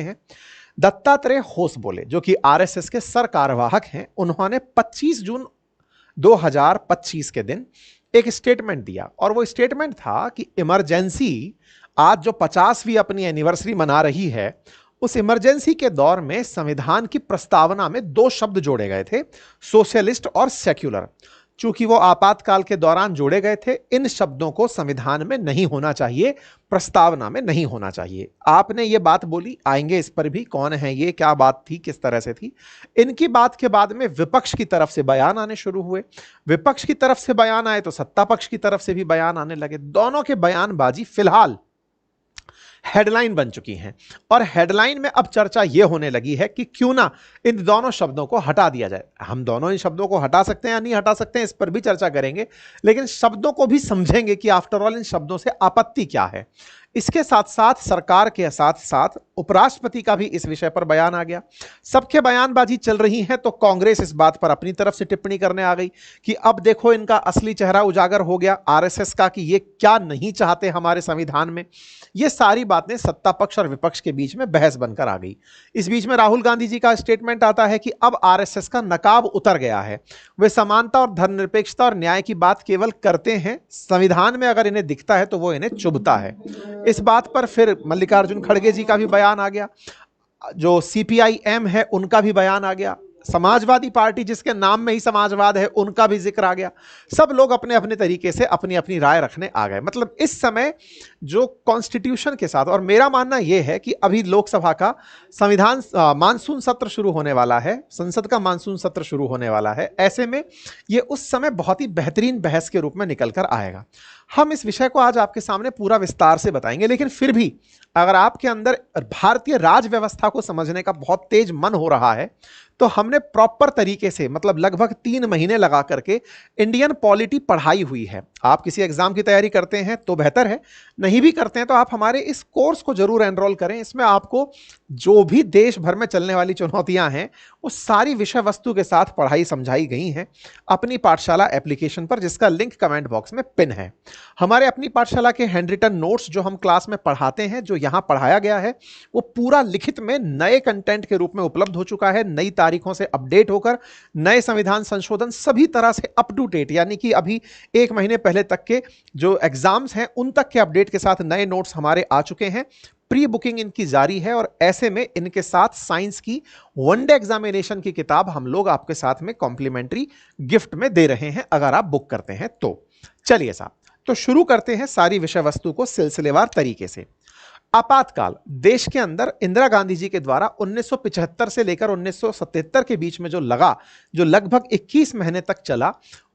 हैं। दत्तात्रेय होसबोले जो कि आरएसएस के सर कार्यवाहक हैं, उन्होंने 25 जून 2025 के दिन एक स्टेटमेंट दिया और वो स्टेटमेंट था कि इमरजेंसी आज जो 50वीं अपनी एनिवर्सरी मना रही है, उस इमरजेंसी के दौर में संविधान की प्रस्तावना में दो शब्द जोड़े गए थे, सोशलिस्ट और सेक्युलर। चूंकि वो आपातकाल के दौरान जोड़े गए थे, इन शब्दों को संविधान में नहीं होना चाहिए, प्रस्तावना में नहीं होना चाहिए। आपने ये बात बोली, आएंगे इस पर भी, कौन है ये, क्या बात थी, किस तरह से थी। इनकी बात के बाद में विपक्ष की तरफ से बयान आने शुरू हुए। विपक्ष की तरफ से बयान आए तो सत्ता पक्ष की तरफ से भी बयान आने लगे। दोनों के बयानबाजी फिलहाल हेडलाइन बन चुकी हैं और हेडलाइन में अब चर्चा यह होने लगी है कि क्यों ना इन दोनों शब्दों को हटा दिया जाए। हम दोनों इन शब्दों को हटा सकते हैं या नहीं हटा सकते हैं, इस पर भी चर्चा करेंगे, लेकिन शब्दों को भी समझेंगे कि आफ्टर ऑल इन शब्दों से आपत्ति क्या है। इसके साथ साथ सरकार के साथ साथ उपराष्ट्रपति का भी इस विषय पर बयान आ गया। सबके बयानबाजी चल रही है तो कांग्रेस इस बात पर अपनी तरफ से टिप्पणी करने आ गई कि अब देखो इनका असली चेहरा उजागर हो गया आरएसएस का, कि ये क्या नहीं चाहते हमारे संविधान में। ये सारी बातें सत्ता पक्ष और विपक्ष के बीच में बहस बनकर आ गई। इस बीच में राहुल गांधी जी का स्टेटमेंट आता है कि अब आरएसएस का नकाब उतर गया है, वे समानता और धर्मनिरपेक्षता और न्याय की बात केवल करते हैं, संविधान में अगर इन्हें दिखता है तो वो इन्हें चुभता है। इस बात पर फिर मल्लिकार्जुन खड़गे जी का भी बयान आ गया, जो सीपीआईएम है उनका भी बयान आ गया, समाजवादी पार्टी जिसके नाम में ही समाजवाद है उनका भी जिक्र आ गया। सब लोग अपने अपने तरीके से अपनी अपनी राय रखने आ गए। मतलब इस समय जो कॉन्स्टिट्यूशन के साथ, और मेरा मानना यह है कि अभी लोकसभा का संविधान मानसून सत्र शुरू होने वाला है, संसद का मानसून सत्र शुरू होने वाला है, ऐसे में यह उस समय बहुत ही बेहतरीन बहस के रूप में निकल कर आएगा। हम इस विषय को आज आपके सामने पूरा विस्तार से बताएंगे, लेकिन फिर भी अगर आपके अंदर भारतीय राज व्यवस्था को समझने का बहुत तेज मन हो रहा है तो हमने प्रॉपर तरीके से, मतलब लगभग 3 महीने लगा करके इंडियन पॉलिटी पढ़ाई हुई है। आप किसी एग्जाम की तैयारी करते हैं तो बेहतर है, नहीं भी करते हैं तो आप हमारे इस कोर्स को जरूर एनरोल करें। इसमें आपको जो भी देश भर में चलने वाली चुनौतियां हैं वो सारी विषय वस्तु के साथ पढ़ाई समझाई गई हैं अपनी पाठशाला एप्लीकेशन पर, जिसका लिंक कमेंट बॉक्स में पिन है। हमारे अपनी पाठशाला के हैंड रिटन नोट्स जो हम क्लास में पढ़ाते हैं, जो यहाँ पढ़ाया गया है, वो पूरा लिखित में नए कंटेंट के रूप में उपलब्ध हो चुका है, नई तारीखों से अपडेट होकर नए संविधान संशोधन सभी तरह से अप टू डेट, यानी कि अभी 1 महीने पहले तक के जो एग्जाम्स हैं उन तक के अपडेट के साथ नए नोट्स हमारे आ चुके हैं। प्री बुकिंग इनकी जारी है और ऐसे में इनके साथ साइंस की वनडे एग्जामिनेशन की किताब हम लोग आपके साथ में कॉम्प्लीमेंट्री गिफ्ट में दे रहे हैं अगर आप बुक करते हैं तो। चलिए साहब, तो शुरू करते हैं सारी विषय वस्तु को सिलसिलेवार तरीके से। आपातकाल देश के अंदर इंदिरा गांधी जी के द्वारा 1975 से लेकर 1977 के बीच में जो लगा, जो लगभग 21 महीने तक चला,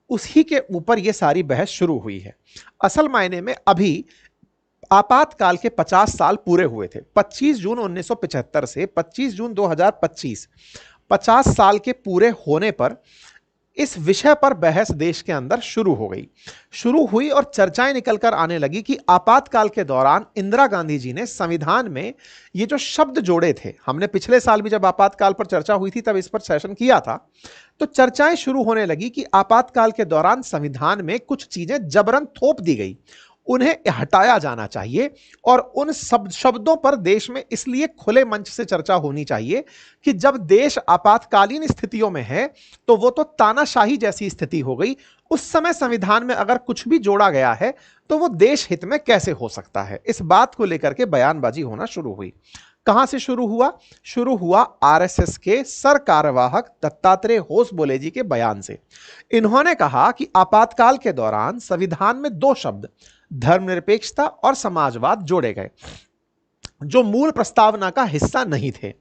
उसी के ऊपर यह सारी बहस शुरू हुई है। असल मायने में अभी आपातकाल के 50 साल पूरे हुए थे। 25 जून 1975 से 25 जून 2025, 50 साल के पूरे होने पर इस विषय पर बहस देश के अंदर शुरू हो गई, शुरू हुई और चर्चाएं निकलकर आने लगी कि आपातकाल के दौरान इंदिरा गांधी जी ने संविधान में ये जो शब्द जोड़े थे, हमने पिछले साल भी जब आपातकाल पर चर्चा हुई थी तब इस पर सेशन किया था, तो चर्चाएं शुरू होने लगी कि आपातकाल के दौरान संविधान में कुछ चीजें जबरन थोप दी गई, उन्हें हटाया जाना चाहिए। और उन सब शब्दों पर देश में इसलिए खुले मंच से चर्चा होनी चाहिए कि जब देश आपातकालीन स्थितियों में है तो वो तो तानाशाही जैसी स्थिति हो गई, उस समय संविधान में अगर कुछ भी जोड़ा गया है तो वो देश हित में कैसे हो सकता है। इस बात को लेकर के बयानबाजी होना शुरू हुई। कहां से शुरू हुआ? शुरू हुआ आरएसएस के सर कार्यवाहक दत्तात्रेय होसबोले जी के बयान से। इन्होंने कहा कि आपातकाल के दौरान संविधान में 2 शब्द धर्मनिरपेक्षता और समाजवाद जोड़े गए जो मूल प्रस्तावना का हिस्सा नहीं थे।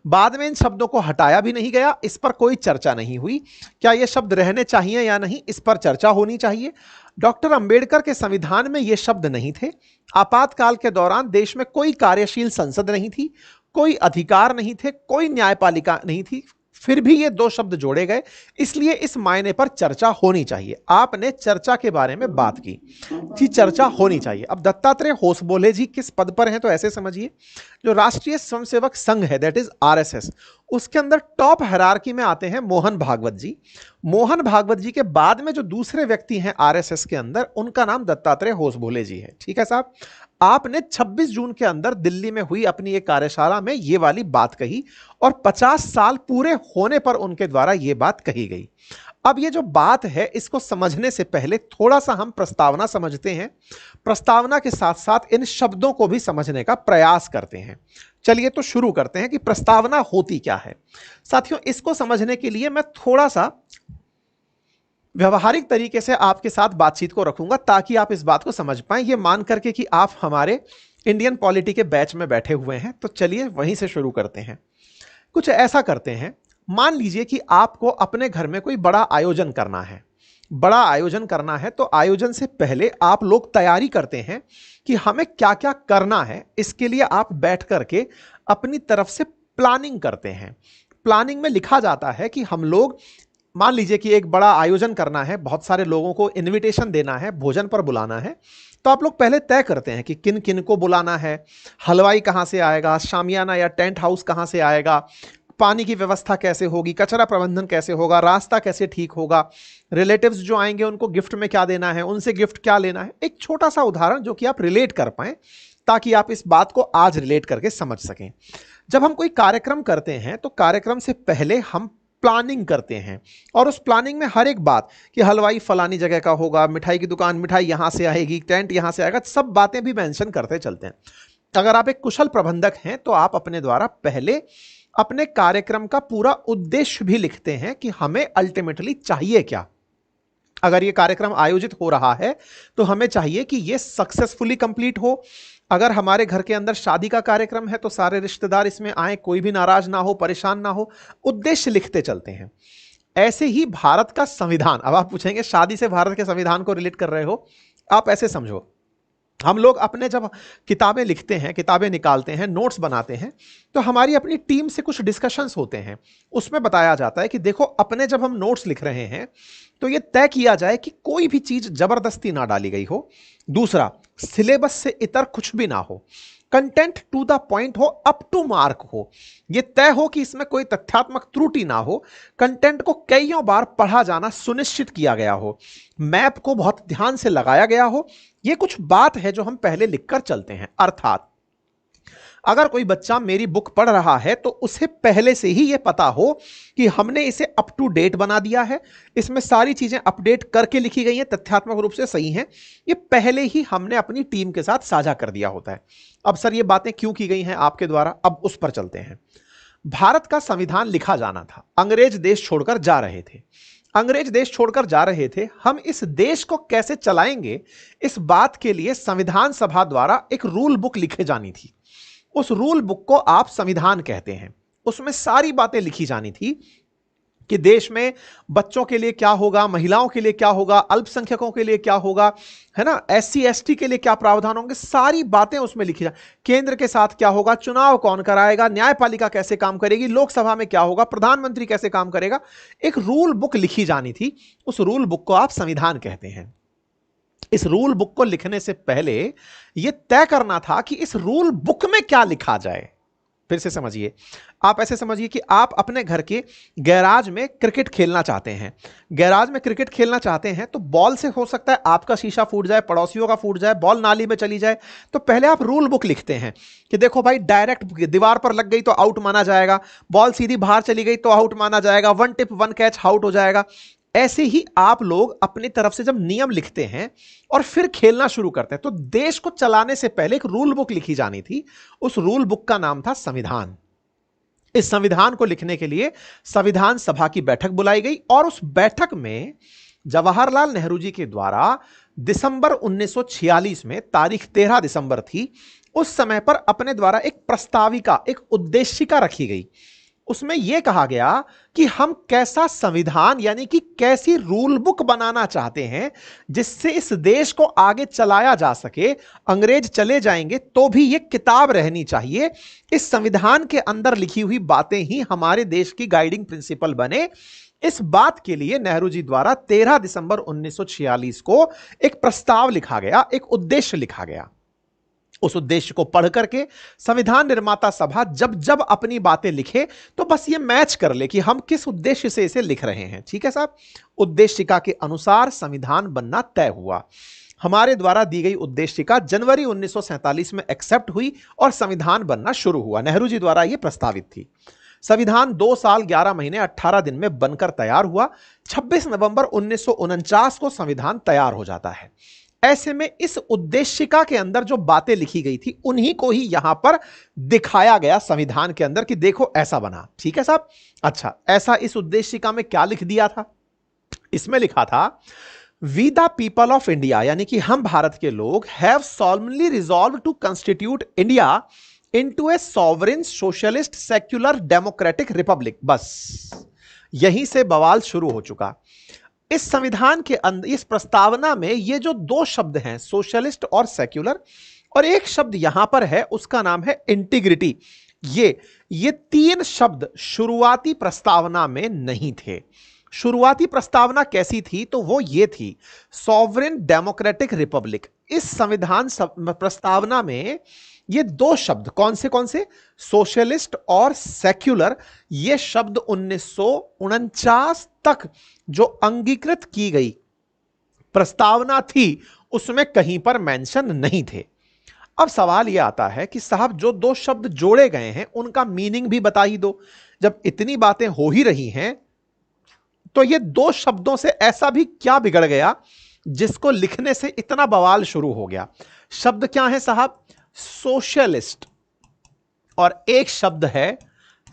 बाद में इन शब्दों को हटाया भी नहीं गया, इस पर कोई चर्चा नहीं हुई। क्या ये शब्द रहने चाहिए या नहीं, इस पर चर्चा होनी चाहिए। डॉक्टर अंबेडकर के संविधान में ये शब्द नहीं थे। आपातकाल के दौरान देश में कोई कार्यशील संसद नहीं थी, कोई अधिकार नहीं थे, कोई न्यायपालिका नहीं थी, फिर भी ये 2 शब्द जोड़े गए, इसलिए इस मायने पर चर्चा होनी चाहिए। आपने चर्चा के बारे में बात की कि चर्चा होनी चाहिए। अब दत्तात्रेय होसबोले जी किस पद पर हैं तो ऐसे समझिए, जो राष्ट्रीय स्वयंसेवक संघ है, दैट इज आरएसएस, उसके अंदर टॉप हायरार्की में आते हैं मोहन भागवत जी। मोहन भागवत जी के बाद में जो दूसरे व्यक्ति हैं आरएसएस के अंदर, उनका नाम दत्तात्रेय होसबोले जी है। ठीक है साहब। आपने 26 जून के अंदर दिल्ली में हुई अपनी एक कार्यशाला में यह वाली बात कही और 50 साल पूरे होने पर उनके द्वारा यह बात कही गई। अब ये जो बात है इसको समझने से पहले थोड़ा सा हम प्रस्तावना समझते हैं, प्रस्तावना के साथ साथ इन शब्दों को भी समझने का प्रयास करते हैं। चलिए तो शुरू करते हैं कि प्रस्तावना होती क्या है। साथियों, इसको समझने के लिए मैं थोड़ा सा व्यवहारिक तरीके से आपके साथ बातचीत को रखूंगा ताकि आप इस बात को समझ पाएं, ये मान करके कि आप हमारे इंडियन पॉलिटी के बैच में बैठे हुए हैं। तो चलिए वहीं से शुरू करते हैं। कुछ ऐसा करते हैं, मान लीजिए कि आपको अपने घर में कोई बड़ा आयोजन करना है। बड़ा आयोजन करना है तो आयोजन से पहले आप लोग तैयारी करते हैं कि हमें क्या क्या करना है। इसके लिए आप बैठ करके अपनी तरफ से प्लानिंग करते हैं। प्लानिंग में लिखा जाता है कि हम लोग, मान लीजिए कि एक बड़ा आयोजन करना है, बहुत सारे लोगों को इनविटेशन देना है, भोजन पर बुलाना है, तो आप लोग पहले तय करते हैं कि किन किन को बुलाना है, हलवाई कहां से आएगा, शामियाना या टेंट हाउस कहां से आएगा, पानी की व्यवस्था कैसे होगी, कचरा प्रबंधन कैसे होगा, रास्ता कैसे ठीक होगा, रिलेटिव्स जो आएंगे उनको गिफ्ट में क्या देना है, उनसे गिफ्ट क्या लेना है। एक छोटा सा उदाहरण जो कि आप रिलेट कर पाएं ताकि आप इस बात को आज रिलेट करके समझ सकें। जब हम कोई कार्यक्रम करते हैं तो कार्यक्रम से पहले हम प्लानिंग करते हैं और उस प्लानिंग में हर एक बात कि हलवाई फलानी जगह का होगा, मिठाई की दुकान, मिठाई यहां से आएगी, टेंट यहां से आएगा, सब बातें भी मेंशन करते चलते हैं। अगर आप एक कुशल प्रबंधक हैं तो आप अपने द्वारा पहले अपने कार्यक्रम का पूरा उद्देश्य भी लिखते हैं कि हमें अल्टीमेटली चाहिए क्या। अगर यह कार्यक्रम आयोजित हो रहा है तो हमें चाहिए कि यह सक्सेसफुली कंप्लीट हो। अगर हमारे घर के अंदर शादी का कार्यक्रम है तो सारे रिश्तेदार इसमें आए, कोई भी नाराज ना हो, परेशान ना हो, उद्देश्य लिखते चलते हैं। ऐसे ही भारत का संविधान, अब आप पूछेंगे शादी से भारत के संविधान को रिलेट कर रहे हो, आप ऐसे समझो, हम लोग अपने जब किताबें लिखते हैं, किताबें निकालते हैं, नोट्स बनाते हैं, तो हमारी अपनी टीम से कुछ डिस्कशंस होते हैं। उसमें बताया जाता है कि देखो, अपने जब हम नोट्स लिख रहे हैं तो यह तय किया जाए कि कोई भी चीज जबरदस्ती ना डाली गई हो। दूसरा, सिलेबस से इतर कुछ भी ना हो, कंटेंट टू द पॉइंट हो, अप टू मार्क हो। यह तय हो कि इसमें कोई तथ्यात्मक त्रुटि ना हो, कंटेंट को कईयों बार पढ़ा जाना सुनिश्चित किया गया हो, मैप को बहुत ध्यान से लगाया गया हो। यह कुछ बात है जो हम पहले लिखकर चलते हैं। अर्थात अगर कोई बच्चा मेरी बुक पढ़ रहा है तो उसे पहले से ही यह पता हो कि हमने इसे अप टू डेट बना दिया है, इसमें सारी चीजें अपडेट करके लिखी गई हैं, तथ्यात्मक रूप से सही हैं, ये पहले ही हमने अपनी टीम के साथ साझा कर दिया होता है। अब सर ये बातें क्यों की गई हैं आपके द्वारा, अब उस पर चलते हैं। भारत का संविधान लिखा जाना था, अंग्रेज देश छोड़कर जा रहे थे, अंग्रेज देश छोड़कर जा रहे थे, हम इस देश को कैसे चलाएंगे, इस बात के लिए संविधान सभा द्वारा एक रूल बुक लिखे जानी थी। उस रूल बुक को आप संविधान कहते हैं। उसमें सारी बातें लिखी जानी थी कि देश में बच्चों के लिए क्या होगा, महिलाओं के लिए क्या होगा, अल्पसंख्यकों के लिए क्या होगा, है ना, SC ST के लिए क्या प्रावधान होंगे, सारी बातें उसमें लिखी जा। केंद्र के साथ क्या होगा, चुनाव कौन कराएगा, न्यायपालिका कैसे काम करेगी, लोकसभा में क्या होगा, प्रधानमंत्री कैसे काम करेगा, एक रूल बुक लिखी जानी थी। उस रूल बुक को आप संविधान कहते हैं। इस रूल बुक को लिखने से पहले यह तय करना था कि इस रूल बुक में क्या लिखा जाए। फिर से समझिए, आप ऐसे समझिए कि आप अपने घर के गैराज में क्रिकेट खेलना चाहते हैं। गैराज में क्रिकेट खेलना चाहते हैं तो बॉल से हो सकता है आपका शीशा फूट जाए, पड़ोसियों का फूट जाए, बॉल नाली में चली जाए। तो पहले आप रूल बुक लिखते हैं कि देखो भाई, डायरेक्ट दीवार पर लग गई तो आउट माना जाएगा, बॉल सीधी बाहर चली गई तो आउट माना जाएगा, 1 टिप 1 कैच आउट हो जाएगा। ऐसे ही आप लोग अपनी तरफ से जब नियम लिखते हैं और फिर खेलना शुरू करते हैं, तो देश को चलाने से पहले एक रूल बुक लिखी जानी थी। उस रूल बुक का नाम था संविधान। इस संविधान को लिखने के लिए संविधान सभा की बैठक बुलाई गई और उस बैठक में जवाहरलाल नेहरू जी के द्वारा दिसंबर 1946 में, तारीख 13 दिसंबर थी, उस समय पर अपने द्वारा एक प्रस्ताविका, एक उद्देशिका रखी गई। उसमें यह कहा गया कि हम कैसा संविधान यानी कि कैसी रूल बुक बनाना चाहते हैं जिससे इस देश को आगे चलाया जा सके। अंग्रेज चले जाएंगे तो भी यह किताब रहनी चाहिए, इस संविधान के अंदर लिखी हुई बातें ही हमारे देश की गाइडिंग प्रिंसिपल बने। इस बात के लिए नेहरू जी द्वारा 13 दिसंबर 1946 को एक प्रस्ताव लिखा गया, एक उद्देश्य लिखा गया। उस उद्देश्य को पढ़ करके संविधान निर्माता सभा जब जब अपनी बातें लिखे तो बस ये मैच कर ले कि हम किस उद्देश्य से इसे लिख रहे हैं। ठीक है साहब, उद्देशिका के अनुसार संविधान बनना तय हुआ। हमारे द्वारा दी गई उद्देशिका जनवरी 1947 में एक्सेप्ट हुई और संविधान बनना शुरू हुआ। नेहरू जी द्वारा यह प्रस्तावित थी। संविधान 2 साल 11 महीने 18 दिन में बनकर तैयार हुआ। 26 नवंबर 1949 को संविधान तैयार हो जाता है। ऐसे में इस उद्देशिका के अंदर जो बातें लिखी गई थी उन्हीं को ही यहां पर दिखाया गया संविधान के अंदर कि देखो ऐसा बना। ठीक है साहब। अच्छा, ऐसा इस उद्देशिका में क्या लिख दिया था? इसमें लिखा था, we the people of India, यानी कि हम भारत के लोग, have solemnly resolve to constitute India into a sovereign socialist secular democratic republic. बस यहीं से बवाल शुरू हो चुका। इस संविधान के अंदर, इस प्रस्तावना में ये जो 2 शब्द हैं, सोशलिस्ट और सेक्युलर, और एक शब्द यहां पर है उसका नाम है इंटीग्रिटी, ये 3 शब्द शुरुआती प्रस्तावना में नहीं थे। शुरुआती प्रस्तावना कैसी थी? तो वो ये थी, सॉवरेन डेमोक्रेटिक रिपब्लिक। इस संविधान प्रस्तावना में ये 2 शब्द कौन से सोशलिस्ट और सेक्युलर, ये शब्द 1949 तक जो अंगीकृत की गई प्रस्तावना थी उसमें कहीं पर मेंशन नहीं थे। अब सवाल यह आता है कि साहब जो 2 शब्द जोड़े गए हैं उनका मीनिंग भी बता ही दो। जब इतनी बातें हो ही रही हैं तो ये 2 शब्दों से ऐसा भी क्या बिगड़ गया जिसको लिखने से इतना बवाल शुरू हो गया? शब्द क्या है साहब? सोशलिस्ट, और एक शब्द है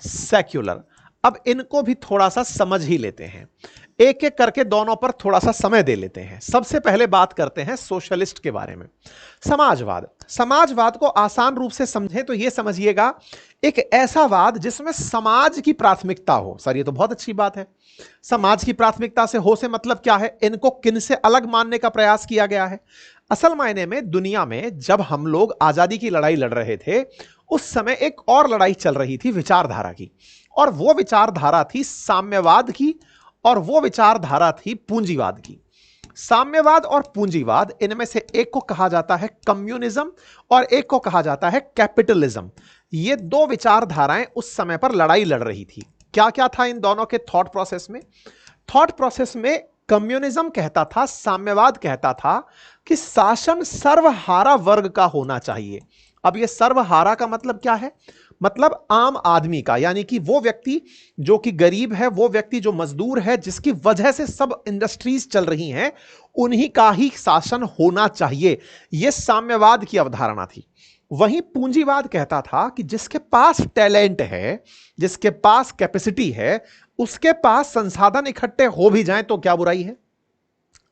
सेक्युलर। अब इनको भी थोड़ा सा समझ ही लेते हैं, एक एक करके दोनों पर थोड़ा सा समय दे लेते हैं। सबसे पहले बात करते हैं सोशलिस्ट के बारे में। समाजवाद। समाजवाद को आसान रूप से समझें तो यह समझिएगा, एक ऐसा वाद जिसमें समाज की प्राथमिकता हो। सर ये तो बहुत अच्छी बात है। समाज की प्राथमिकता से हो से मतलब क्या है? इनको किन से अलग मानने का प्रयास किया गया है? असल मायने में दुनिया में जब हम लोग आजादी की लड़ाई लड़ रहे थे उस समय एक और लड़ाई चल रही थी विचारधारा की, और वो विचारधारा थी साम्यवाद की, और वो विचारधारा थी पूंजीवाद की। साम्यवाद और पूंजीवाद, इनमें से एक को कहा जाता है कम्युनिज्म और एक को कहा जाता है कैपिटलिज्म। ये 2 विचारधाराएं उस समय पर लड़ाई लड़ रही थी। क्या क्या था इन दोनों के थॉट प्रोसेस में? थॉट प्रोसेस में कम्युनिज्म कहता था, साम्यवाद कहता था कि शासन सर्वहारा वर्ग का होना चाहिए। अब ये सर्वहारा का मतलब क्या है? मतलब आम आदमी का, यानी कि वो व्यक्ति जो कि गरीब है, वो व्यक्ति जो मजदूर है, जिसकी वजह से सब इंडस्ट्रीज चल रही हैं, उन्हीं का ही शासन होना चाहिए। यह साम्यवाद की अवधारणा थी। वहीं पूंजीवाद कहता था कि जिसके पास टैलेंट है, जिसके पास कैपेसिटी है, उसके पास संसाधन इकट्ठे हो भी जाएं तो क्या बुराई है।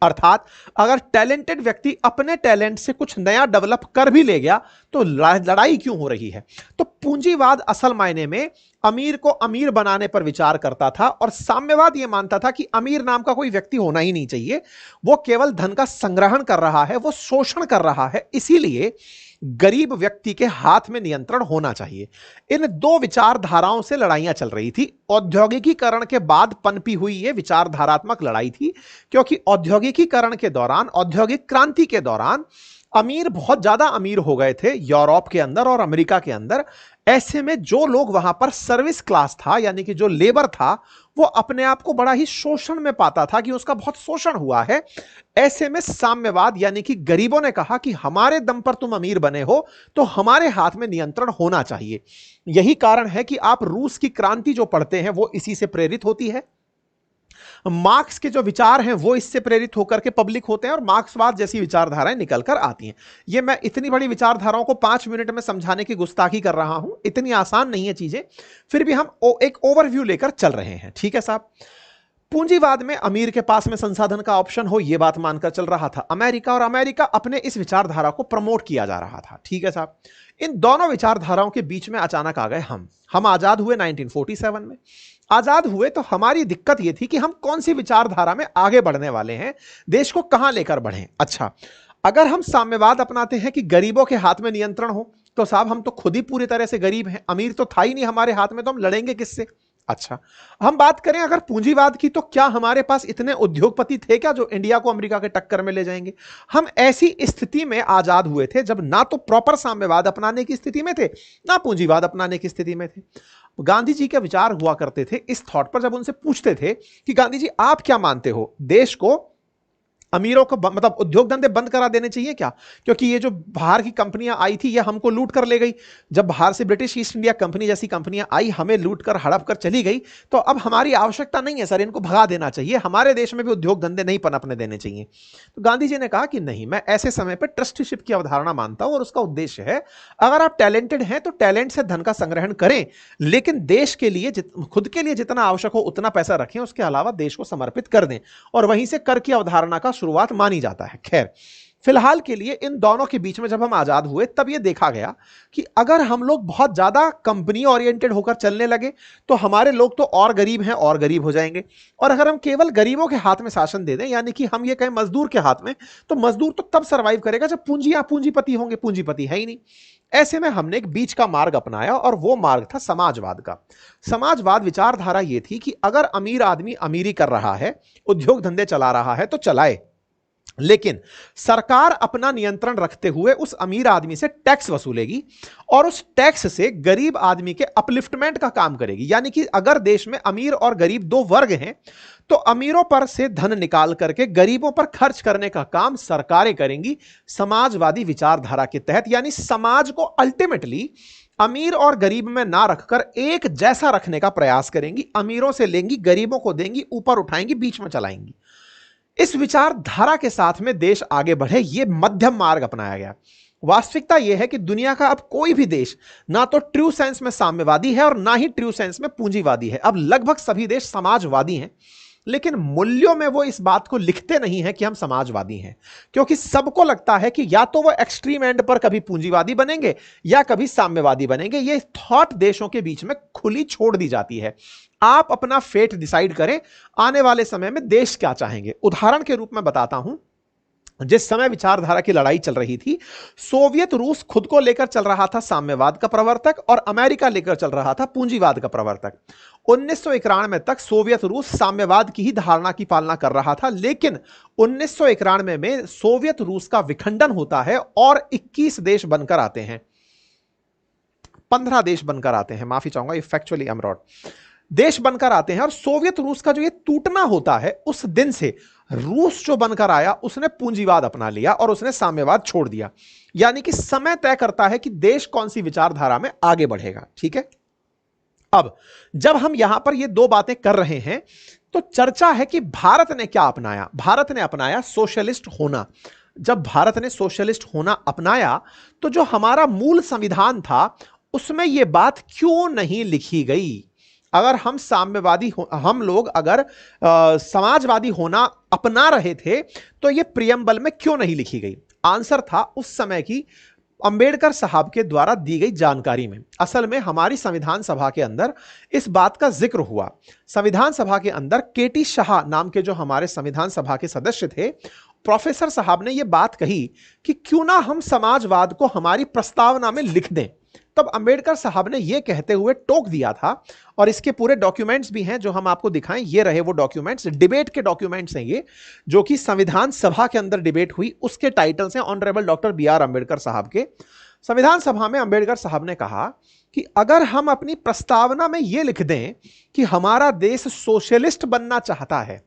अर्थात अगर टैलेंटेड व्यक्ति अपने टैलेंट से कुछ नया डेवलप कर भी ले गया तो लड़ाई क्यों हो रही है? तो पूंजीवाद असल मायने में अमीर को अमीर बनाने पर विचार करता था, और साम्यवाद यह मानता था कि अमीर नाम का कोई व्यक्ति होना ही नहीं चाहिए, वो केवल धन का संग्रहण कर रहा है, वो शोषण कर रहा है, इसीलिए गरीब व्यक्ति के हाथ में नियंत्रण होना चाहिए। इन 2 विचारधाराओं से लड़ाइयां चल रही थी। औद्योगिकीकरण के बाद पनपी हुई यह विचारधारात्मक लड़ाई थी, क्योंकि औद्योगिकीकरण के दौरान, औद्योगिक क्रांति के दौरान अमीर बहुत ज्यादा अमीर हो गए थे यूरोप के अंदर और अमेरिका के अंदर। ऐसे में जो लोग वहां पर सर्विस क्लास था, यानी कि जो लेबर था, वो अपने आप को बड़ा ही शोषण में पाता था कि उसका बहुत शोषण हुआ है। ऐसे में साम्यवाद यानी कि गरीबों ने कहा कि हमारे दम पर तुम अमीर बने हो तो हमारे हाथ में नियंत्रण होना चाहिए। यही कारण है कि आप रूस की क्रांति जो पढ़ते हैं वो इसी से प्रेरित होती है। मार्क्स के जो विचार हैं वो इससे प्रेरित होकर के पब्लिक होते हैं और मार्क्सवाद जैसी विचारधाराएं निकल कर आती हैं। ये मैं इतनी बड़ी विचारधाराओं को 5 मिनट में समझाने की गुस्ताखी कर रहा हूं, इतनी आसान नहीं है चीजें, फिर भी हम एक ओवरव्यू लेकर चल रहे हैं। ठीक है साहब। पूंजीवाद में अमीर के पास में संसाधन का ऑप्शन हो, यह बात मानकर चल रहा था अमेरिका, और अमेरिका अपने इस विचारधारा को प्रमोट किया जा रहा था। ठीक है साहब। इन दोनों विचारधाराओं के बीच में अचानक आ गए हम आजाद हुए 1947 में। आजाद हुए तो हमारी दिक्कत यह थी कि हम कौन सी विचारधारा में आगे बढ़ने वाले हैं, देश को कहां लेकर बढ़ें। अच्छा, अगर हम साम्यवाद अपनाते हैं कि गरीबों के हाथ में नियंत्रण हो, तो साहब हम तो खुद ही पूरी तरह से गरीब हैं, अमीर तो था ही नहीं हमारे हाथ में, तो हम लड़ेंगे किससे। अच्छा, हम बात करें अगर पूंजीवाद की, तो क्या हमारे पास इतने उद्योगपति थे क्या जो इंडिया को अमेरिका के टक्कर में ले जाएंगे। हम ऐसी स्थिति में आजाद हुए थे जब ना तो प्रॉपर साम्यवाद अपनाने की स्थिति में थे, ना पूंजीवाद अपनाने की स्थिति में थे। गांधी जी के विचार हुआ करते थे इस थॉट पर, जब उनसे पूछते थे कि गांधी जी आप क्या मानते हो, देश को अमीरों को मतलब उद्योग धंधे बंद करा देने चाहिए क्या? क्योंकि ये जो बाहर की कंपनियां आई थी ये हमको लूट कर ले गई। जब बाहर से ब्रिटिश ईस्ट इंडिया कंपनी जैसी कंपनियां आई, हमें लूट कर हड़प कर चली गई, तो अब हमारी आवश्यकता नहीं है सर, इनको भगा देना चाहिए, हमारे देश में भी उद्योग धंधे नहीं पनपने देने चाहिए। तो गांधी जी ने कहा कि नहीं, मैं ऐसे समय पर ट्रस्टीशिप की अवधारणा मानता हूं और उसका उद्देश्य है अगर आप टैलेंटेड हैं तो टैलेंट से धन का संग्रहण करें, लेकिन देश के लिए खुद के लिए जितना आवश्यक हो उतना पैसा रखें, उसके अलावा देश को समर्पित कर दें। और वहीं से कर की अवधारणा का शुरुआत मानी जाता है। खैर, फिलहाल के लिए इन दोनों के बीच में जब हम आजाद हुए तब यह देखा गया कि अगर हम लोग बहुत ज्यादा कंपनी ओरिएंटेड होकर चलने लगे तो हमारे लोग तो और गरीब हैं और गरीब हो जाएंगे, और अगर हम केवल गरीबों के हाथ में शासन दे दें, यानी कि हम ये कहें मजदूर के हाथ में, तो मजदूर तो तब सरवाइव करेगा जब पूंजीपति होंगे, पूंजीपति है ही नहीं। ऐसे में हमने एक बीच का मार्ग अपनाया और वो मार्ग था समाजवाद का। समाजवाद विचारधारा यह थी कि अगर अमीर आदमी अमीरी कर रहा है, उद्योग धंधे चला रहा है तो चलाए, लेकिन सरकार अपना नियंत्रण रखते हुए उस अमीर आदमी से टैक्स वसूलेगी और उस टैक्स से गरीब आदमी के अपलिफ्टमेंट का काम करेगी। यानी कि अगर देश में अमीर और गरीब दो वर्ग हैं तो अमीरों पर से धन निकाल करके गरीबों पर खर्च करने का काम सरकारें करेंगी समाजवादी विचारधारा के तहत। यानी समाज को अल्टीमेटली अमीर और गरीब में ना रखकर एक जैसा रखने का प्रयास करेंगी, अमीरों से लेंगी, गरीबों को देंगी, ऊपर उठाएंगी, बीच में चलाएंगी। इस विचारधारा के साथ में देश आगे बढ़े, यह मध्यम मार्ग अपनाया गया। वास्तविकता यह है कि दुनिया का अब कोई भी देश ना तो ट्रू सेंस में साम्यवादी है और ना ही ट्रू सेंस में पूंजीवादी है। अब लगभग सभी देश समाजवादी हैं, लेकिन मूल्यों में वो इस बात को लिखते नहीं है कि हम समाजवादी हैं, क्योंकि सबको लगता है कि या तो वो एक्सट्रीम एंड पर कभी पूंजीवादी बनेंगे या कभी साम्यवादी बनेंगे। ये थॉट देशों के बीच में खुली छोड़ दी जाती है। आप अपना फेट डिसाइड करें, आने वाले समय में देश क्या चाहेंगे। उदाहरण के रूप में बताता हूं, जिस समय विचारधारा की लड़ाई चल रही थी, सोवियत रूस खुद को लेकर चल रहा था साम्यवाद का प्रवर्तक और अमेरिका लेकर चल रहा था पूंजीवाद का प्रवर्तक। 1991 तक सोवियत रूस साम्यवाद की ही धारणा की पालना कर रहा था, लेकिन 1991 में सोवियत रूस का विखंडन होता है और 21 देश बनकर आते हैं, 15 देश बनकर आते हैं, माफी चाहूंगा, फैक्चुअली आई एम रॉन्ग, देश बनकर आते हैं। और सोवियत रूस का जो ये टूटना होता है, उस दिन से रूस जो बनकर आया उसने पूंजीवाद अपना लिया और उसने साम्यवाद छोड़ दिया। यानी कि समय तय करता है कि देश कौन सी विचारधारा में आगे बढ़ेगा। ठीक है, अब जब हम यहां पर ये दो बातें कर रहे हैं तो चर्चा है कि भारत ने क्या अपनाया। भारत ने अपनाया सोशलिस्ट होना। जब भारत ने सोशलिस्ट होना अपनाया तो जो हमारा मूल संविधान था उसमें यह बात क्यों नहीं लिखी गई। अगर हम साम्यवादी हम लोग अगर समाजवादी होना अपना रहे थे तो यह प्रियम्बल में क्यों नहीं लिखी गई। आंसर था उस समय की अंबेडकर साहब के द्वारा दी गई जानकारी में। असल में हमारी संविधान सभा के अंदर इस बात का जिक्र हुआ। संविधान सभा के अंदर केटी शाह नाम के जो हमारे संविधान सभा के सदस्य थे, प्रोफेसर साहब ने यह बात कही कि क्यों ना हम समाजवाद को हमारी प्रस्तावना में लिख दें। तब अंबेडकर साहब ने यह कहते हुए टोक दिया था, और इसके पूरे डॉक्यूमेंट्स भी हैं जो हम आपको दिखाएं। ये रहे वो डॉक्यूमेंट्स, डिबेट के डॉक्यूमेंट्स हैं ये, जो कि संविधान सभा के अंदर डिबेट हुई। उसके टाइटल्स हैं ऑनरेबल डॉक्टर BR अंबेडकर साहब के। संविधान सभा में अंबेडकर साहब ने कहा कि अगर हम अपनी प्रस्तावना में यह लिख दें कि हमारा देश सोशलिस्ट बनना चाहता है,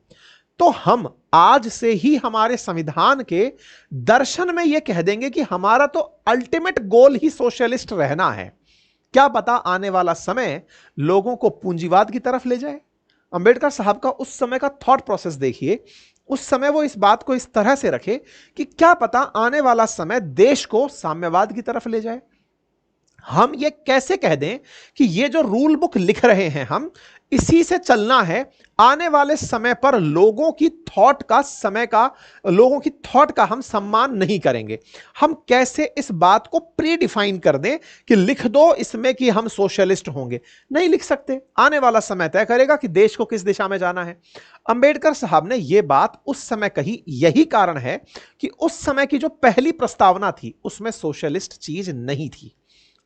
तो हम आज से ही हमारे संविधान के दर्शन में यह कह देंगे कि हमारा तो अल्टीमेट गोल ही सोशलिस्ट रहना है। क्या पता आने वाला समय लोगों को पूंजीवाद की तरफ ले जाए। अंबेडकर साहब का उस समय का थॉट प्रोसेस देखिए। उस समय वो इस बात को इस तरह से रखे कि क्या पता आने वाला समय देश को साम्यवाद की तरफ ले जाए। हम ये कैसे कह दें कि ये जो रूल बुक लिख रहे हैं हम इसी से चलना है, आने वाले समय पर लोगों की थॉट का हम सम्मान नहीं करेंगे। हम कैसे इस बात को प्री डिफाइन कर दें कि लिख दो इसमें कि हम सोशलिस्ट होंगे। नहीं लिख सकते, आने वाला समय तय करेगा कि देश को किस दिशा में जाना है। अंबेडकर साहब ने यह बात उस समय कही। यही कारण है कि उस समय की जो पहली प्रस्तावना थी उसमें सोशलिस्ट चीज नहीं थी।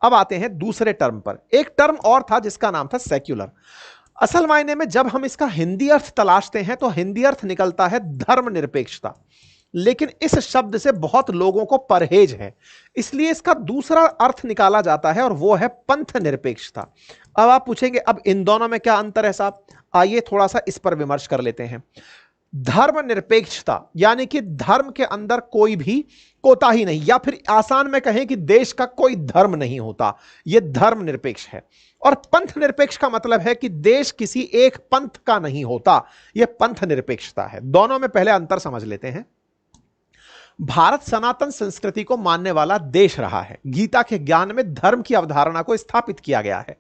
अब आते हैं दूसरे टर्म पर। एक टर्म और था जिसका नाम था सेक्युलर। असल मायने में जब हम इसका हिंदी अर्थ तलाशते हैं तो हिंदी अर्थ निकलता है धर्मनिरपेक्षता, लेकिन इस शब्द से बहुत लोगों को परहेज है, इसलिए इसका दूसरा अर्थ निकाला जाता है और वो है पंथ निरपेक्षता। अब आप पूछेंगे अब इन दोनों में क्या अंतर है साहब? आइए थोड़ा सा इस पर विमर्श कर लेते हैं। धर्मनिरपेक्षता यानी कि धर्म के अंदर कोई भी कोताही नहीं, या फिर आसान में कहें कि देश का कोई धर्म नहीं होता, यह धर्मनिरपेक्ष है। और पंथ निरपेक्ष का मतलब है कि देश किसी एक पंथ का नहीं होता, यह पंथ निरपेक्षता है। दोनों में पहले अंतर समझ लेते हैं। भारत सनातन संस्कृति को मानने वाला देश रहा है। गीता के ज्ञान में धर्म की अवधारणा को स्थापित किया गया है।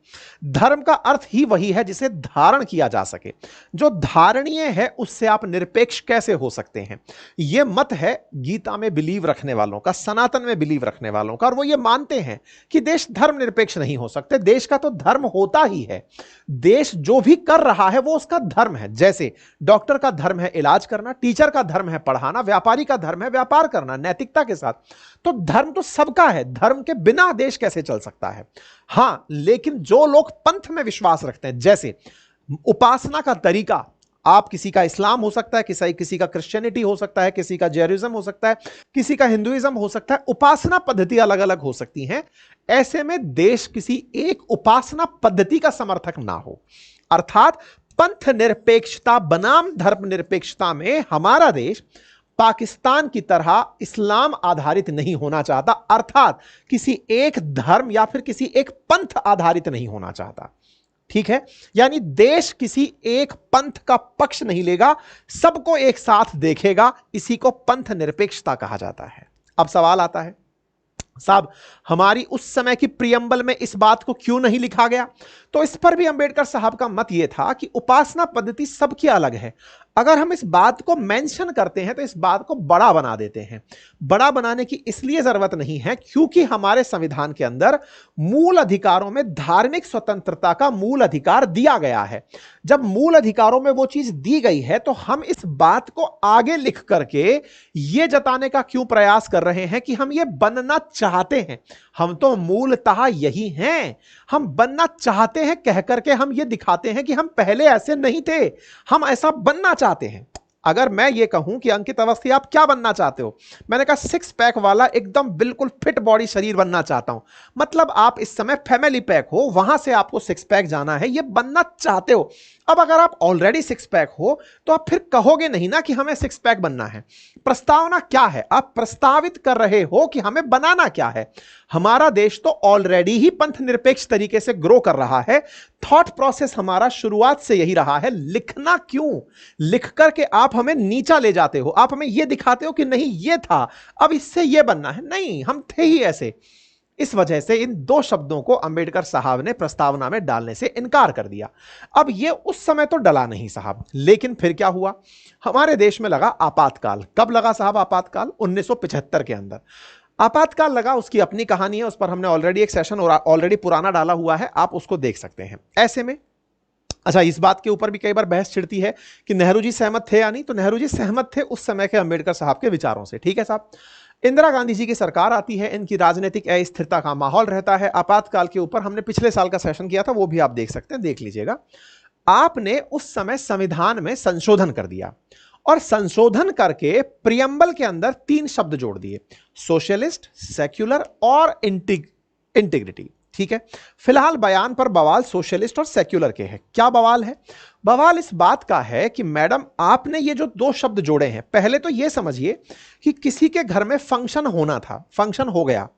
धर्म का अर्थ ही वही है जिसे धारण किया जा सके। जो धारणीय है उससे आप निरपेक्ष कैसे हो सकते हैं? यह मत है गीता में बिलीव रखने वालों का, सनातन में बिलीव रखने वालों का, और वो ये मानते हैं कि देश धर्म निरपेक्ष नहीं हो सकते। देश का तो धर्म होता ही है। देश जो भी कर रहा है वो उसका धर्म है। जैसे डॉक्टर का धर्म है इलाज करना, टीचर का धर्म है पढ़ाना, व्यापारी का धर्म है व्यापार करना नैतिकता के साथ। तो धर्म तो सबका है, धर्म के बिना देश कैसे चल सकता है? हां, लेकिन जो लोग पंथ में विश्वास रखते हैं, जैसे उपासना का तरीका, आप किसी का इस्लाम हो सकता है, किसी का क्रिश्चियनिटी हो सकता है, किसी का जैनिज्म हो सकता है, किसी का हिंदुइज्म हो सकता है, उपासना पद्धति अलग अलग हो सकती हैं। ऐसे में देश किसी एक उपासना पद्धति का समर्थक ना हो। अर्थात पंथ निरपेक्षता बनाम धर्म निरपेक्षता में हमारा देश पाकिस्तान की तरह इस्लाम आधारित नहीं होना चाहता, अर्थात किसी एक धर्म या फिर किसी एक पंथ आधारित नहीं होना चाहता। ठीक है, यानी देश किसी एक पंथ का पक्ष नहीं लेगा, सबको एक साथ देखेगा। इसी को पंथ निरपेक्षता कहा जाता है। अब सवाल आता है, साहब हमारी उस समय की प्रियम्बल में इस बात को क्यों नहीं लिखा गया? तो इस पर भी अंबेडकर साहब का मत यह था कि उपासना पद्धति सबकी अलग है। अगर हम इस बात को मेंशन करते हैं तो इस बात को बड़ा बना देते हैं। बड़ा बनाने की इसलिए जरूरत नहीं है क्योंकि हमारे संविधान के अंदर मूल अधिकारों में धार्मिक स्वतंत्रता का मूल अधिकार दिया गया है। जब मूल अधिकारों में वो चीज दी गई है तो हम इस बात को आगे लिख करके ये जताने का क्यों प्रयास कर रहे हैं कि हम ये बनना चाहते हैं? हम तो मूलतः यही हैं, हम बनना चाहते हैं कह करके हम ये दिखाते हैं कि हम पहले ऐसे नहीं थे, हम ऐसा बनना चाहते हैं। अगर मैं ये कहूं कि अंकित अवस्थी आप क्या बनना चाहते हो, मैंने कहा सिक्स पैक वाला एकदम बिल्कुल फिट बॉडी शरीर बनना चाहता हूं, मतलब आप इस समय फैमिली पैक हो, वहां से आपको सिक्स पैक जाना है, ये बनना चाहते हो। अब अगर आप ऑलरेडी सिक्स पैक हो तो आप फिर कहोगे नहीं ना कि हमें सिक्स पैक बनना है। प्रस्तावना क्या है? आप प्रस्तावित कर रहे हो कि हमें बनाना क्या है। हमारा देश तो ऑलरेडी ही पंथ निरपेक्ष तरीके से ग्रो कर रहा है। थॉट प्रोसेस हमारा शुरुआत से यही रहा है। लिखना क्यों? लिख करके आप हमें नीचा ले जाते हो, आप हमें यह दिखाते हो कि नहीं ये था, अब इससे यह बनना है। नहीं, हम थे ही ऐसे। इस वजह से इन दो शब्दों को अंबेडकर साहब ने प्रस्तावना में डालने से इनकार कर दिया। अब ये उस समय तो डला नहीं साहब, लेकिन फिर क्या हुआ? हमारे देश में लगा आपातकाल। कब लगा साहब आपातकाल? 1975 के अंदर आपातकाल लगा। उसकी अपनी कहानी है, उस पर हमने ऑलरेडी एक सेशन और ऑलरेडी पुराना डाला हुआ है, आप उसको देख सकते हैं। ऐसे में अच्छा, इस बात के ऊपर भी कई बार बहस छिड़ती है कि नेहरू जी सहमत थे या नहीं। तो नेहरू जी सहमत थे उस समय के अंबेडकर साहब के विचारों से। ठीक है साहब। इंदिरा गांधी जी की सरकार आती है, इनकी राजनीतिक अस्थिरता का माहौल रहता है। आपातकाल के ऊपर हमने पिछले साल का सेशन किया था, वो भी आप देख सकते हैं, देख लीजिएगा। आपने उस समय संविधान में संशोधन कर दिया और संशोधन करके प्रियम्बल के अंदर 3 शब्द जोड़ दिए, सोशलिस्ट, सेक्युलर और इंटीग्रिटी। ठीक है, फिलहाल बयान पर बवाल सोशलिस्ट और सेक्युलर के हैं। क्या बवाल है? बवाल इस बात का है कि मैडम आपने ये जो 2 शब्द जोड़े हैं, पहले तो ये समझिए कि किसी के घर में फंक्शन होना था, फंक्शन हो गया।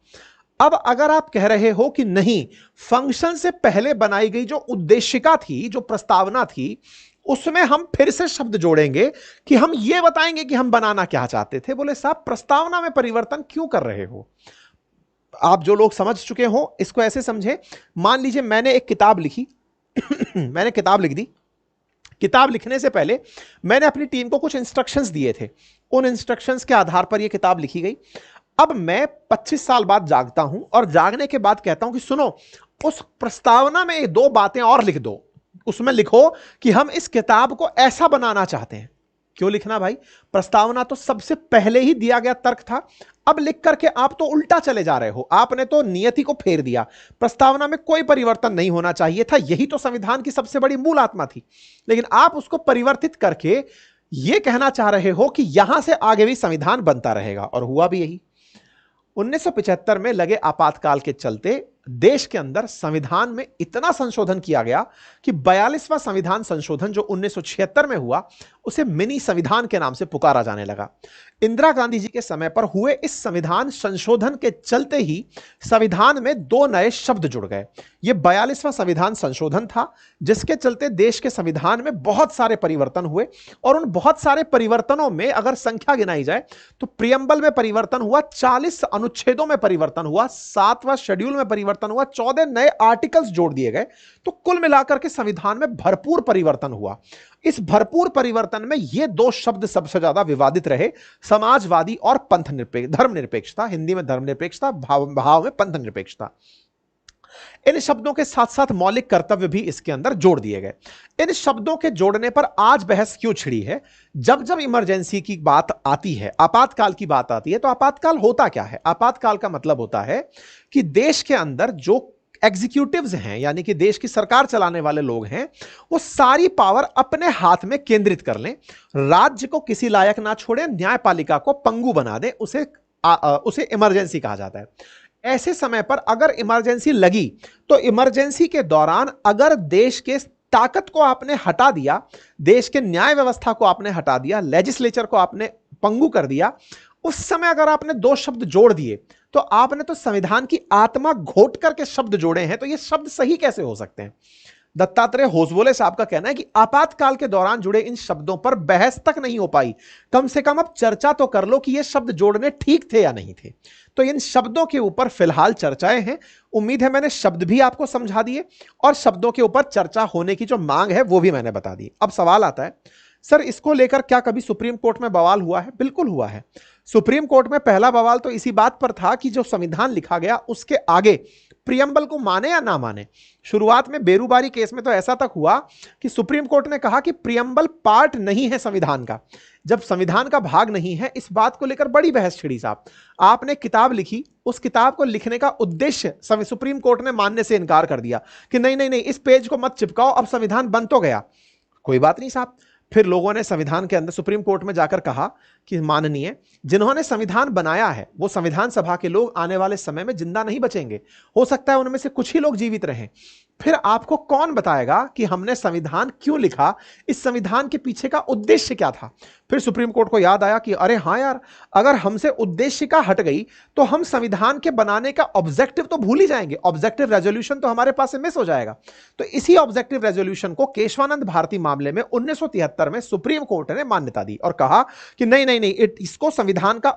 अब अगर आप कह रहे हो कि नहीं, फंक्शन से पहले बनाई गई जो उद्देशिका थी, जो प्रस्तावना थी, उसमें हम फिर से शब्द जोड़ेंगे कि हम ये बताएंगे कि हम बनाना क्या चाहते थे। बोले साहब प्रस्तावना में परिवर्तन क्यों कर रहे हो? आप जो लोग समझ चुके हो इसको ऐसे समझे, मान लीजिए मैंने एक किताब लिखी मैंने किताब लिख दी। किताब लिखने से पहले मैंने अपनी टीम को कुछ इंस्ट्रक्शंस दिए थे, उन इंस्ट्रक्शंस के आधार पर यह किताब लिखी गई। अब मैं 25 साल बाद जागता हूं और जागने के बाद कहता हूं कि सुनो, उस प्रस्तावना में 2 बातें और लिख दो। उसमें लिखो कि हम इस किताब को ऐसा बनाना चाहते हैं। क्यों लिखना भाई? प्रस्तावना तो सबसे पहले ही दिया गया तर्क था। अब लिख करके आप तो उल्टा चले जा रहे हो, आपने तो नियति को फेर दिया। प्रस्तावना में कोई परिवर्तन नहीं होना चाहिए था, यही तो संविधान की सबसे बड़ी मूल आत्मा थी, लेकिन आप उसको परिवर्तित करके यह कहना चाह रहे हो कि यहां से आगे भी संविधान बनता रहेगा। और हुआ भी यही। 1975 में लगे आपातकाल के चलते देश के अंदर संविधान में इतना संशोधन किया गया कि 42वां संविधान संशोधन जो 1976 में हुआ, उसे मिनी संविधान के नाम से पुकारा जाने लगा। इंदिरा गांधी जी के समय पर हुए इस संविधान संशोधन के चलते ही संविधान में 2 नए शब्द जुड़ गए। यह 42वां संविधान संशोधन था, जिसके चलते देश के संविधान में बहुत सारे परिवर्तन हुए, और उन बहुत सारे परिवर्तनों में अगर संख्या गिनाई जाए तो प्रियम्बल में परिवर्तन हुआ, 40 अनुच्छेदों में परिवर्तन हुआ, 7वां शेड्यूल में परिवर्तन हुआ, 14 नए आर्टिकल्स जोड़ दिए गए। तो कुल मिलाकर के संविधान में भरपूर परिवर्तन हुआ। इस भरपूर परिवर्तन में ये 2 शब्द सबसे ज्यादा विवादित रहे, समाजवादी और पंथ निरपेक्ष, धर्मनिरपेक्षता, हिंदी में धर्मनिरपेक्षता, भाव में पंथ निरपेक्षता। इन शब्दों के साथ साथ मौलिक कर्तव्य भी इसके अंदर जोड़ दिए गए। इन शब्दों के जोड़ने पर आज बहस क्यों छिड़ी है? जब जब इमरजेंसी की बात आती है, आपातकाल की बात आती है, तो आपातकाल होता क्या है? आपातकाल का मतलब होता है कि देश के अंदर जो एग्जीक्यूटिव्स हैं, यानी कि देश की सरकार चलाने वाले लोग हैं, वो सारी पावर अपने हाथ में केंद्रित कर लें, राज्य को किसी लायक ना छोड़े, न्यायपालिका को पंगु बना दे, उसे इमरजेंसी कहा जाता है। ऐसे समय पर अगर इमरजेंसी लगी तो इमरजेंसी के दौरान अगर देश के ताकत को आपने हटा दिया, देश के न्याय व्यवस्था को आपने हटा दिया, लेजिस्लेचर को आपने पंगु कर दिया, उस समय अगर आपने 2 शब्द जोड़ दिए तो आपने तो संविधान की आत्मा घोट करके शब्द जोड़े हैं। तो ये शब्द सही कैसे हो सकते हैं? दत्तात्रेय होसबोले साहब का कहना है कि आपातकाल के दौरान जुड़े इन शब्दों पर बहस तक नहीं हो पाई, कम से कम अब चर्चा तो कर लो कि ये शब्द जोड़ने ठीक थे या नहीं थे। तो इन शब्दों के ऊपर फिलहाल चर्चाएं हैं। उम्मीद है मैंने शब्द भी आपको समझा दिए और शब्दों के ऊपर चर्चा होने की जो मांग है वो भी मैंने बता दी। अब सवाल आता है, सर इसको लेकर क्या कभी सुप्रीम कोर्ट में बवाल हुआ है? बिल्कुल हुआ है। सुप्रीम कोर्ट में पहला बवाल तो इसी बात पर था कि जो संविधान लिखा गया उसके आगे प्रियम्बल को माने या ना माने। शुरुआत में बेरूबारी केस में तो ऐसा तक हुआ कि सुप्रीम कोर्ट ने कहा कि प्रियम्बल पार्ट नहीं है संविधान का। जब संविधान का भाग नहीं है, इस बात को लेकर बड़ी बहस छिड़ी साहब। आपने किताब लिखी, उस किताब को लिखने का उद्देश्य सुप्रीम कोर्ट ने मानने से इनकार कर दिया कि नहीं नहीं नहीं, इस पेज को मत चिपकाओ, अब संविधान बन तो गया। कोई बात नहीं साहब। फिर लोगों ने संविधान के अंदर सुप्रीम कोर्ट में जाकर कहा कि माननीय, जिन्होंने संविधान बनाया है वो संविधान सभा के लोग आने वाले समय में जिंदा नहीं बचेंगे, हो सकता है उनमें से कुछ ही लोग जीवित रहें। फिर आपको कौन बताएगा कि हमने संविधान क्यों लिखा, इस संविधान के पीछे का उद्देश्य क्या था? फिर सुप्रीम कोर्ट को याद आया कि अरे हाँ यार, अगर हमसे उद्देश्य का हट गई तो हम संविधान के बनाने का ऑब्जेक्टिव तो भूल ही जाएंगे, ऑब्जेक्टिव रेजोल्यूशन तो हमारे पास से मिस हो जाएगा। तो इसी ऑब्जेक्टिव रेजोल्यूशन को केशवानंद भारती मामले में 1973 में सुप्रीम कोर्ट ने मान्यता दी और कहा कि नहीं नहीं नहीं, इसको संविधान का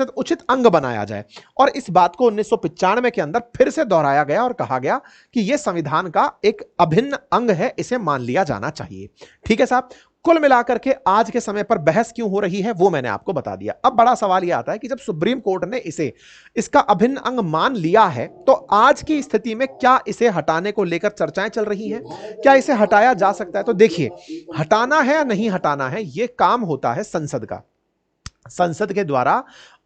उचित अंग बनाया जाए। और इस बात को 1995 के अंदर फिर से दोहराया गया और कहा गया कि यह संविधान का एक अभिन्न अंग है, इसे मान लिया जाना चाहिए। ठीक है साहब। कुल मिलाकर के आज के समय पर बहस क्यों हो रही है वो मैंने आपको बता दिया। अब बड़ा सवाल यह आता है कि जब सुप्रीम कोर्ट ने इसका अभिन्न अंग मान लिया है तो आज की स्थिति में क्या इसे हटाने को लेकर चर्चाएं चल रही हैं? क्या इसे हटाया जा सकता है? तो देखिए, हटाना है या नहीं हटाना है, यह काम होता है संसद का। संसद के द्वारा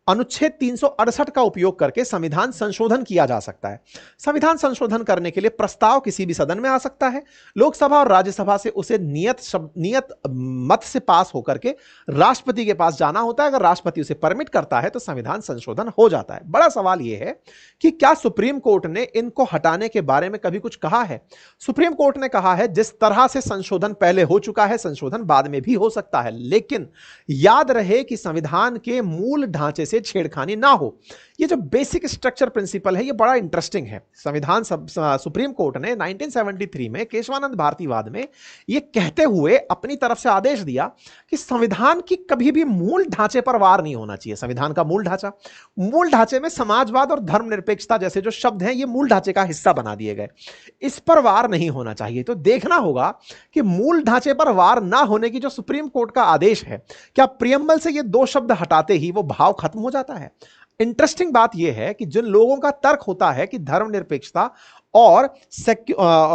अनुच्छेद 368 का उपयोग करके संविधान संशोधन किया जा सकता है। संविधान संशोधन करने के लिए प्रस्ताव किसी भी सदन में आ सकता है, लोकसभा और राज्यसभा से उसे नियत मत से पास होकर के राष्ट्रपति के पास जाना होता है। अगर राष्ट्रपति उसे परमिट करता है तो संविधान संशोधन हो जाता है। बड़ा सवाल यह है कि क्या सुप्रीम कोर्ट ने इनको हटाने के बारे में कभी कुछ कहा है? सुप्रीम कोर्ट ने कहा है जिस तरह से संशोधन पहले हो चुका है, संशोधन बाद में भी हो सकता है, लेकिन याद रहे कि संविधान के मूल ढांचे से छेड़खानी ना हो। ये जो बेसिक स्ट्रक्चर प्रिंसिपल है, ये बड़ा इंटरेस्टिंग है। सुप्रीम कोर्ट ने 1973 में केशवानंद भारती वाद में ये कहते हुए अपनी तरफ से आदेश दिया कि संविधान की कभी भी मूल ढांचे पर वार नहीं होना चाहिए। संविधान का मूल ढांचे में समाजवाद और धर्मनिरपेक्षता जैसे जो शब्द हैं, ये मूल ढांचे का हिस्सा बना दिए गए, इस पर वार नहीं होना चाहिए। तो देखना होगा कि मूल ढांचे पर वार ना होने की जो सुप्रीम कोर्ट का आदेश है, क्या प्रियम्बल से ये 2 शब्द हटाते ही वो भाव खत्म हो जाता है? इंटरेस्टिंग बात यह है कि जिन लोगों का तर्क होता है कि धर्मनिरपेक्षता और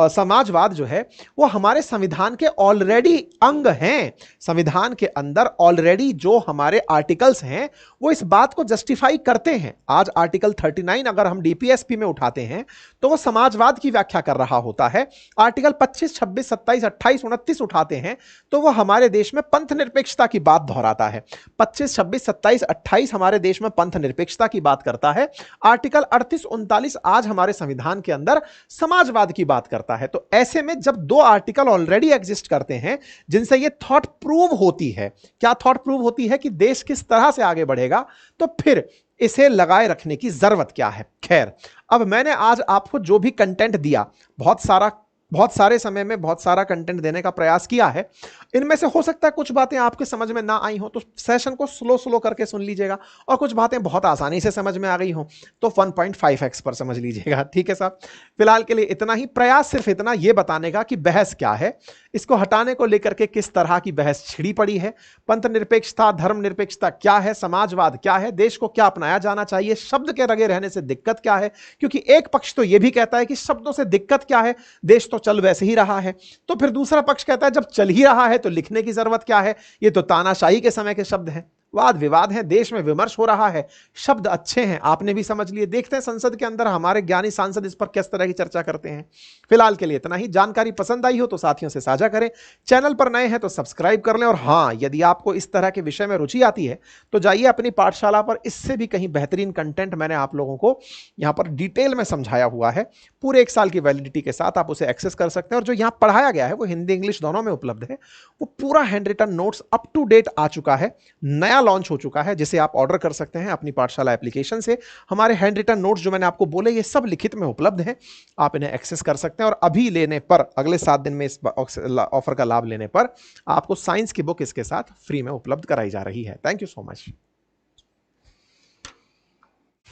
समाजवाद जो है वो हमारे संविधान के ऑलरेडी अंग हैं, संविधान के अंदर ऑलरेडी जो हमारे आर्टिकल्स हैं वो इस बात को जस्टिफाई करते हैं। आज आर्टिकल 39 अगर हम डीपीएसपी में उठाते हैं तो वो समाजवाद की व्याख्या कर रहा होता है। आर्टिकल 25, 26, 27, 28, 29 उठाते हैं तो वो हमारे देश में पंथ निरपेक्षता की बात दोहराता है। 25, 26, 27, 28 हमारे देश में पंथ निरपेक्षता की बात करता है। आर्टिकल 38, 39 आज हमारे संविधान के अंदर समाजवाद की बात करता है। तो ऐसे में जब दो आर्टिकल ऑलरेडी एग्जिस्ट करते हैं जिनसे ये थॉट प्रूव होती है, क्या थॉट प्रूव होती है कि देश किस तरह से आगे बढ़ेगा, तो फिर इसे लगाए रखने की जरूरत क्या है। खैर, अब मैंने आज आपको जो भी कंटेंट दिया, बहुत सारे समय में बहुत सारा कंटेंट देने का प्रयास किया है। इनमें से हो सकता है कुछ बातें आपके समझ में ना आई हो, तो सेशन को स्लो स्लो करके सुन लीजिएगा, और कुछ बातें बहुत आसानी से समझ में आ गई हो तो 1.5x पर समझ लीजिएगा। ठीक है साहब, फिलहाल के लिए इतना ही। प्रयास सिर्फ इतना यह बताने का कि बहस क्या है, इसको हटाने को लेकर के किस तरह की बहस छिड़ी पड़ी है, पंथ निरपेक्षता, धर्म निरपेक्षता क्या है, समाजवाद क्या है, देश को क्या अपनाया जाना चाहिए, शब्द के रगे रहने से दिक्कत क्या है, क्योंकि एक पक्ष तो यह भी कहता है कि शब्दों से दिक्कत क्या है, देश तो चल वैसे ही रहा है, तो फिर दूसरा पक्ष कहता है जब चल ही रहा है तो लिखने की जरूरत क्या है, ये तो तानाशाही के समय के शब्द हैं। वाद विवाद है, देश में विमर्श हो रहा है, शब्द अच्छे हैं, आपने भी समझ लिए। देखते हैं संसद के अंदर हमारे ज्ञानी सांसद इस पर किस तरह की चर्चा करते हैं। फिलहाल के लिए इतना ही। जानकारी पसंद आई हो तो साथियों से साझा करें, चैनल पर नए हैं तो सब्सक्राइब कर लें, और हां, यदि आपको इस तरह के विषय में रुचि आती है तो जाइए अपनी पाठशाला पर, इससे भी कहीं बेहतरीन कंटेंट मैंने आप लोगों को यहां पर डिटेल में समझाया हुआ है, पूरे 1 साल की वैलिडिटी के साथ आप उसे एक्सेस कर सकते हैं। और जो यहां पढ़ाया गया है वो हिंदी इंग्लिश दोनों में उपलब्ध है, वो पूरा handwritten notes up to date आ चुका है, नया लॉन्च हो चुका है, जिसे आप ऑर्डर कर सकते हैं अपनी पाठशाला एप्लीकेशन से। हमारे हैंड रिटन नोट्स जो मैंने आपको बोले ये सब लिखित में उपलब्ध हैं, आप इन्हें एक्सेस कर सकते हैं। और अभी लेने पर, अगले 7 दिन में इस ऑफर का लाभ लेने पर आपको साइंस की बुक इसके साथ फ्री में उपलब्ध कराई जा रही है। Thank you so much.